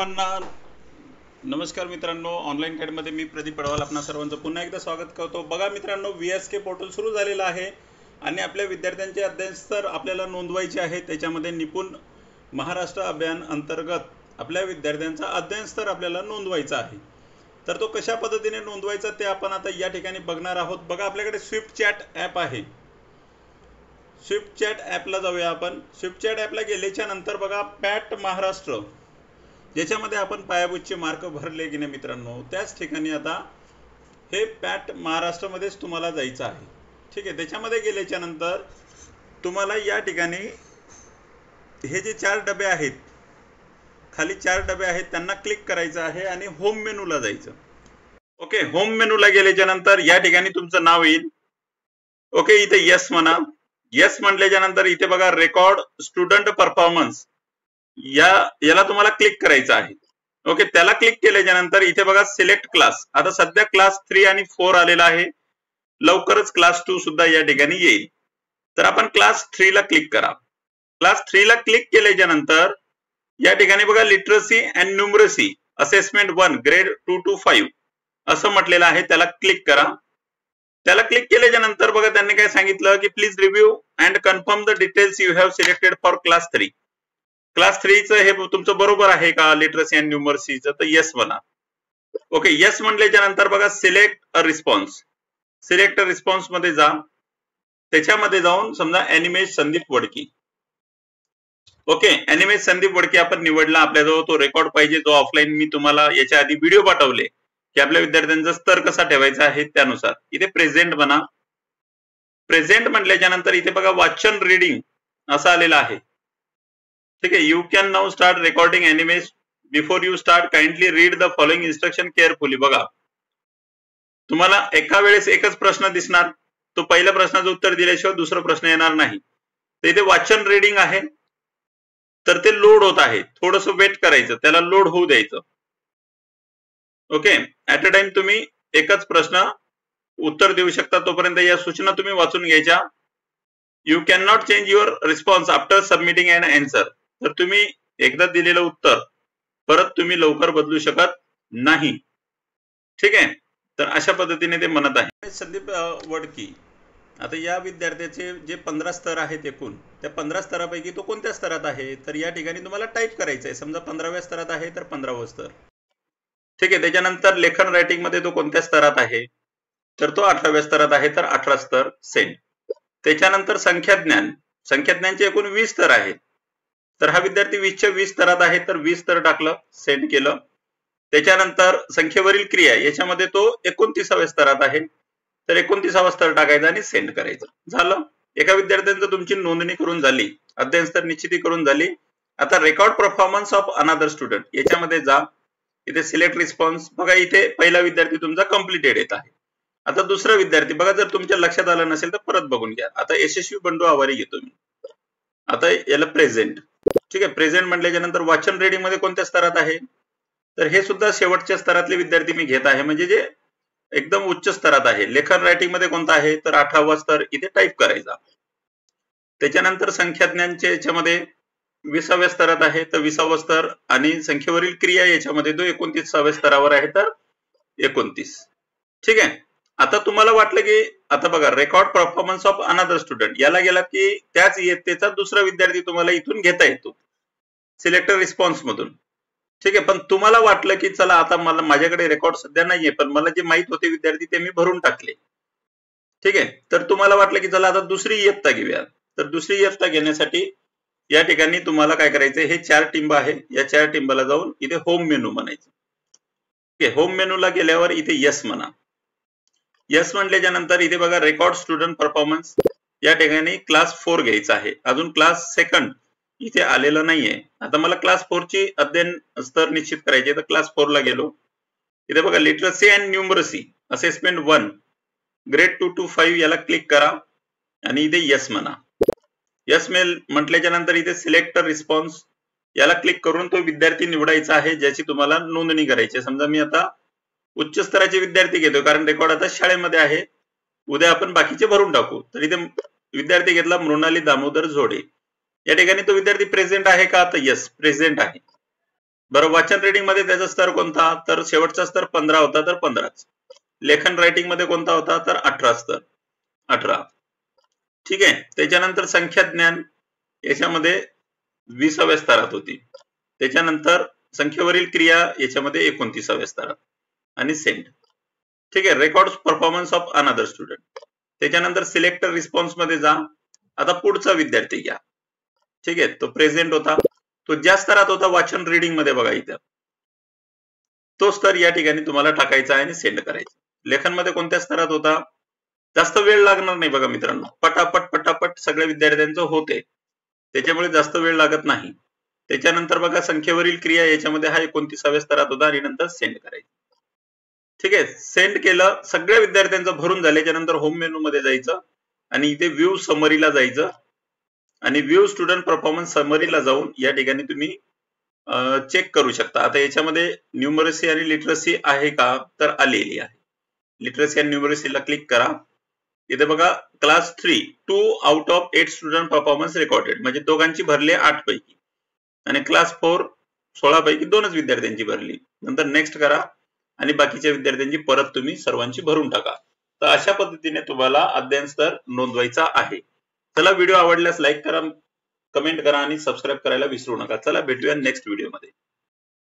नमस्कार मित्रांनो, ऑनलाईन गाईडमध्ये मी प्रदीप पडवाल आपणा सर्वांचं पुन्हा एकदा स्वागत करतो। बघा मित्रांनो, VSK पोर्टल सुरू झालेलं आहे आणि आपल्या विद्यार्थ्यांचे अध्ययन स्तर आपल्याला नोंदवायचे आहे। त्याच्यामध्ये निपुण महाराष्ट्र अभियान अंतर्गत आपल्या विद्यार्थ्यांचा अध्ययन स्तर आपल्याला नोंदवायचा आहे। तर तो कशा पद्धतीने नोंदवायचा ते आपण आता या ठिकाणी बघणार आहोत। बघा, आपल्याकडे स्विफ्ट चॅट ॲप आहे। स्विफ्ट चॅट ॲपला जाऊया आपण। स्विफ्ट चॅट ॲपला गेल्याच्या नंतर बघा, पॅट महाराष्ट्र ज्याच्यामध्ये आपण पायाभूतचे मार्क भरले की नाही मित्रांनो, त्याच ठिकाणी आता हे पॅट महाराष्ट्रामध्येच तुम्हाला जायचं आहे। ठीक आहे, त्याच्यामध्ये गेल्याच्या नंतर तुम्हाला या ठिकाणी हे जे 4 डबे आहेत, खाली 4 डबे आहेत, त्यांना क्लिक करायचं आहे आणि होम मेनूला जायचं। ओके, होम मेनूला गेल्याच्या नंतर या ठिकाणी तुमचं नाव येईल। ओके, इथे यस म्हणा। यस म्हटल्याच्या नंतर इथे बघा, रेकॉर्ड स्टुडंट परफॉर्मन्स याला तुम्हाला क्लिक करायचं आहे। ओके, त्याला क्लिक केल्याच्या नंतर इथे बघा, सिलेक्ट क्लास। आता सध्या क्लास 3 आणि 4 आलेला आहे, लवकरच क्लास 2 सुद्धा या ठिकाणी येईल। तर आपण क्लास 3 ला क्लिक करा। क्लास 3 ला क्लिक केल्याच्या नंतर या ठिकाणी बघा, literacy and numeracy assessment 1 grade 2 to 5 असं म्हटलेलं आहे, त्याला क्लिक करा। त्याला क्लिक केल्याच्या नंतर बघा, त्यांनी काय सांगितलं की please review and confirm the details you have selected for class 3। Class 3 चं हे तुमचं बरोबर आहे का, लिटरसी अँड न्यूमरसीचं? तर यस म्हणा। ओके, यस म्हटल्याच्या नंतर बघा, select a response. Select a response मध्ये जा। त्याच्यामध्ये जाऊन समजा एनिमेश संदीप वडकी। ओके, एनिमेश संदीप वडकी आपण निवडला। आपल्याजवळ तो रेकॉर्ड पाहिजे, जो ऑफलाईन मी तुम्हाला याच्या आधी व्हिडिओ पाठवले की आपल्या विद्यार्थ्यांचा स्तर कसा ठेवायचा आहे त्यानुसार। इथे प्रेझेंट म्हणा। प्रेझेंट म्हटल्याच्या नंतर इथे बघा, वाचन रीडिंग असं आलेलं आहे। ठीक आहे, you can now start recording Animesh. Before you start kindly read the following instruction carefully. बघा, तुम्हाला एका वेळेस एकच प्रश्न दिसणार, तो पहिल्या प्रश्नाचं उत्तर दिल्याशिवाय दुसरा प्रश्न येणार नाही। तर इथे वाचन रीडिंग आहे, तर ते लोड होत आहे, थोडंसं वेट करायचं, त्याला लोड होऊ द्यायचं। ओके, ऍट अ टाइम तुम्ही एकच प्रश्न उत्तर देऊ शकता, तोपर्यंत या सूचना तुम्ही वाचून घ्यायच्या। You can not change your response after submitting an answer. तर तुम्ही एकदा दिलेलं उत्तर परत तुम्ही लवकर बदलू शकत नाही। ठीक आहे, तर अशा पद्धतीने ते म्हणत आहे संदीप वडकी। आता या विद्यार्थ्याचे जे 15 स्तर आहेत एकूण, त्या 15 स्तरापैकी तो कोणत्या स्तरात आहे, तर या ठिकाणी तुम्हाला टाईप करायचं आहे। समजा 15व्या स्तरात आहे तर 15वं स्तर। ठीक आहे, त्याच्यानंतर लेखन रायटिंग मध्ये तो कोणत्या स्तरात आहे, तर तो 18व्या स्तरात आहे, तर 18 स्तर सेंड। त्याच्यानंतर संख्याज्ञान। संख्याज्ञानचे एकूण 20 स्तर आहेत, तर हा विद्यार्थी 20च्या 20 स्तरात आहे, तर 20 स्तर टाकलं, सेंड केलं। त्याच्यानंतर संख्येवरील क्रिया, याच्यामध्ये तो 29व्या स्तरात आहे, तर 29वा स्तर टाकायचा आणि सेंड करायचं। झालं, एका विद्यार्थ्यांचं तुमची नोंदणी करून झाली, अध्ययन स्तर निश्चिती करून झाली। आता record performance of another student याच्यामध्ये जा। इथे सिलेक्ट रिस्पॉन्स बघा, इथे पहिला विद्यार्थी तुमचा कंप्लीटेड येत आहे। आता दुसरा विद्यार्थी बघा, जर तुमच्या लक्षात आलं नसेल तर परत बघून घ्या। आता यशस्वी बंडू आवारी घेतो मी। आता याला प्रेझेंट। ठीक आहे, प्रेझेंट म्हटल्याच्या नंतर वाचन रीडिंग मध्ये कोणत्या स्तरात आहे, तर हे सुद्धा शेवटच्या स्तरातले विद्यार्थी मी घेत आहे, म्हणजे जे एकदम उच्च स्तरात आहे। लेखन रायटिंग मध्ये कोणता आहे, तर 18वा स्तर इथे टाईप करायचा। त्याच्यानंतर संख्याज्ञानच्या याच्यामध्ये 20व्या स्तरात आहे, तर 20वा स्तर, आणि संख्येवरील क्रिया याच्यामध्ये तो 29व्या स्तरावर आहे, तर 29। ठीक आहे, आता तुम्हाला वाटलं की आता बघा, record performance of another student याला गेला की त्याच इयत्तेचा दुसरा विद्यार्थी तुम्हाला इथून घेता येतो सिलेक्ट रिस्पॉन्स मधून। ठीक आहे, पण तुम्हाला वाटलं की चला आता मला माझ्याकडे रेकॉर्ड सध्या नाहीये, पण मला जे माहित होते विद्यार्थी ते मी भरून टाकले। ठीक आहे, तर तुम्हाला वाटलं की चला आता दुसरी इयत्ता घेऊया, तर दुसरी इयत्ता घेण्यासाठी या ठिकाणी तुम्हाला काय करायचं, हे 4 टिंब आहे, या 4 टिंबाला जाऊन इथे होम मेनू म्हणायचं। ठीक आहे, होम मेनूला गेल्यावर इथे यस म्हणा। यस म्हटल्याच्या नंतर इथे बघा, रेकॉर्ड स्टुडंट परफॉर्मन्स या ठिकाणी क्लास 4 घ्यायचा आहे। अजून क्लास 2 इथे आलेलं नाहीये। आता मला क्लास 4 ची अध्ययन स्तर निश्चित करायचे, तर क्लास 4 ला गेलो। इथे बघा, literacy and numeracy assessment 1 grade 2 to 5 याला क्लिक करा आणि इथे यस म्हणा। यस म्हटल्याच्या नंतर इथे सिलेक्ट रिस्पॉन्स याला क्लिक करून तो विद्यार्थी निवडायचा आहे ज्याची तुम्हाला नोंदणी करायची आहे। समजा मी आता उच्च स्तराचे विद्यार्थी घेतो, कारण रेकॉर्ड आता शाळेमध्ये आहे, उद्या आपण बाकीचे भरून टाकू। तर इथे विद्यार्थी घेतला मृणाली दामोदर झोडे। या ठिकाणी तो विद्यार्थी प्रेझेंट आहे का, तर यस प्रेझेंट आहे। बरं, वाचन रीडिंग मध्ये त्याचा स्तर कोणता, तर शेवटचा स्तर 15 होता तर 15च. लेखन रायटिंग मध्ये कोणता होता, तर 18 स्तर, 18. ठीक आहे. त्याच्यानंतर संख्या ज्ञान याच्यामध्ये 20व्या स्तरात होती. त्याच्यानंतर संख्येवरील क्रिया याच्यामध्ये 29व्या स्तरात आणि सेंड. ठीक आहे. Record performance of another student. त्याच्यानंतर सिलेक्ट रिस्पॉन्स मध्ये जा. आता पुढचा विद्यार्थी घ्या. ठीक आहे. तो प्रेझेंट होता, तो ज्या स्तरात होता वाचन रीडिंग मध्ये बघा इथं, तो स्तर या ठिकाणी तुम्हाला टाकायचा आहे आणि सेंड करायचा. लेखन मध्ये कोणत्या स्तरात होता, जास्त वेळ लागणार नाही बघा मित्रांनो, पटापट पटापट सगळ्या विद्यार्थ्यांचं होते, त्याच्यामुळे जास्त वेळ लागत नाही. त्याच्यानंतर बघा संख्येवरील क्रिया याच्यामध्ये हा 29व्या स्तरात होता आणि नंतर सेंड करायचं. ठीक आहे. सेंड केलं, सगळ्या विद्यार्थ्यांचं भरून झाल्याच्या नंतर होम मेनू मध्ये जायचं आणि इथे व्ह्यू समरीला जायचं आणि व्ह्यू स्टुडंट परफॉर्मन्स समरीला जाऊन या ठिकाणी तुम्ही चेक करू शकता. आता याच्यामध्ये न्यूमरसी आणि लिटरसी आहे का, तर आलेली आहे. लिटरसी आणि न्यूमरसीला क्लिक करा. इथे बघा class 3 2 out of 8 student performance recorded, म्हणजे दोघांची भरली 8 पैकी आणि क्लास 4 16 पैकी 2च विद्यार्थ्यांची भरली. नंतर नेक्स्ट करा आणि बाकीच्या विद्यार्थ्यांची परत तुम्ही सर्वांची भरून टाका. तर अशा पद्धतीने तुम्हाला अध्ययन स्तर नोंदवायचा आहे. चला, व्हिडिओ आवडल्यास लाईक करा, कमेंट करा आणि सबस्क्राईब करायला विसरू नका. चला, भेटूया नेक्स्ट व्हिडिओ मध्ये.